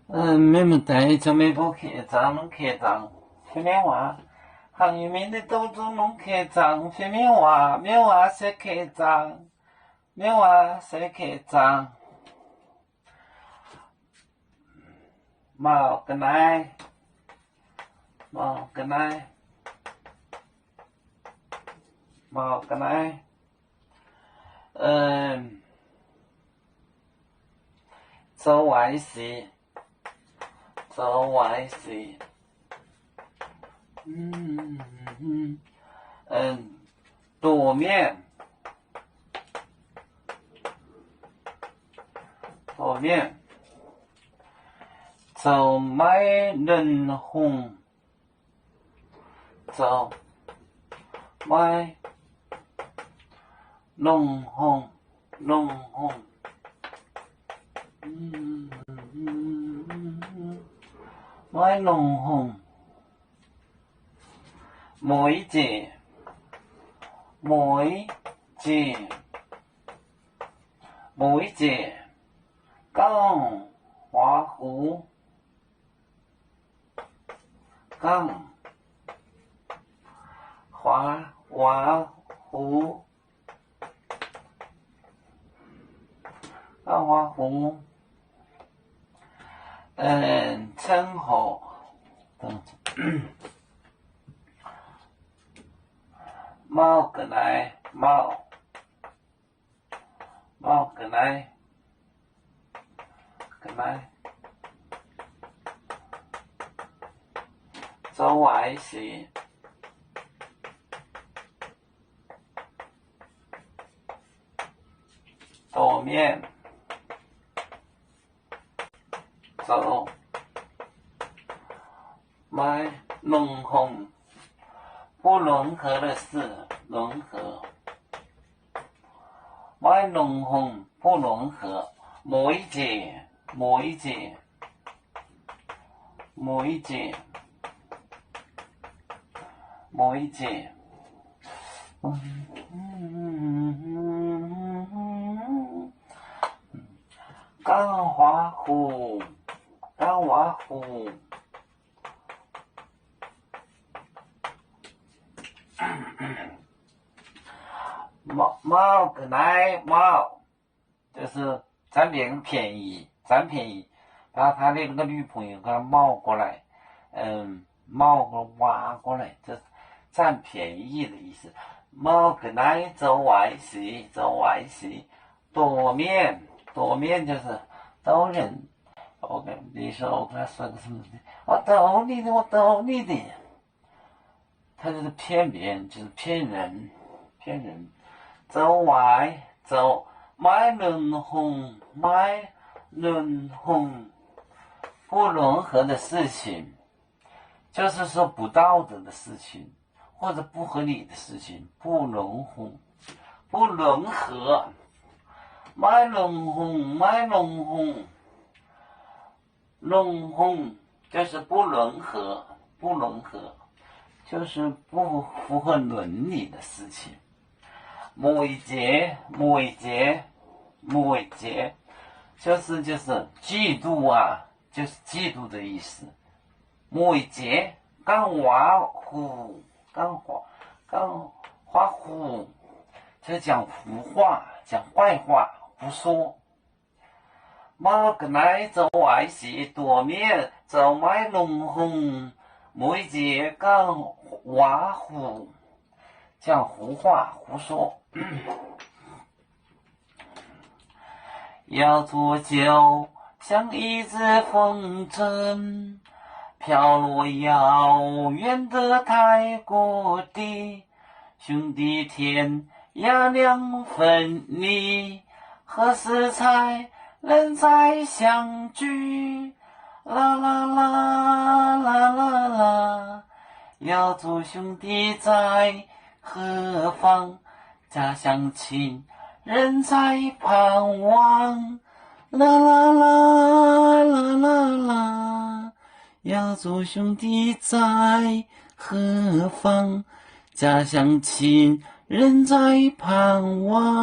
每么带就每个客栈弄客栈，后面话行业面的都做弄客栈，后面话没话设客栈，没话设客栈，冇个来，冇个来，冇个来，做坏事。做坏事，多面，多面，走麦人红，走麦龙红，龙红，麦龙红，梅姐，梅姐，梅姐，刚花湖，刚花湖，刚花湖，称呼，猫个来，猫个来，个来，做坏事，多面，走麦龙红，不融合的事，融合。麦龙红不融合，梅姐，梅姐，梅姐，梅姐，刚花湖，刚花湖。猫个来，猫就是占别人便宜，占便宜，把他的那个女朋友给他猫过来，猫个挖过来，这占便宜的意思。猫个来做坏事，做坏事，多面，多面就是逗人。我跟你说，我跟他说个什么？我逗你的，我逗你的。他就是骗别人，就是骗人，骗人。走歪，走麦轮红，麦轮红，不融合的事情，就是说不道德的事情，或者不合理的事情，不融红，不融合。麦轮红，麦轮红，轮红就是不融合，不融合。就是不符合伦理的事情。梅姐，梅姐，梅姐，就是嫉妒啊，就是嫉妒的意思。梅姐，刚挖虎，刚花虎，就讲胡话，讲坏话，胡说。猫个来做坏事，多面做卖龙红。梅姐刚挖虎，讲胡话胡说。要做酒，像一只风筝，飘落遥远的太国地。兄弟天涯两分离，何时才能再相聚？啦啦啦啦啦啦，要做兄弟在何方？家乡亲人在盼望。啦啦啦啦啦啦，要做兄弟在何方？家乡亲人在盼望。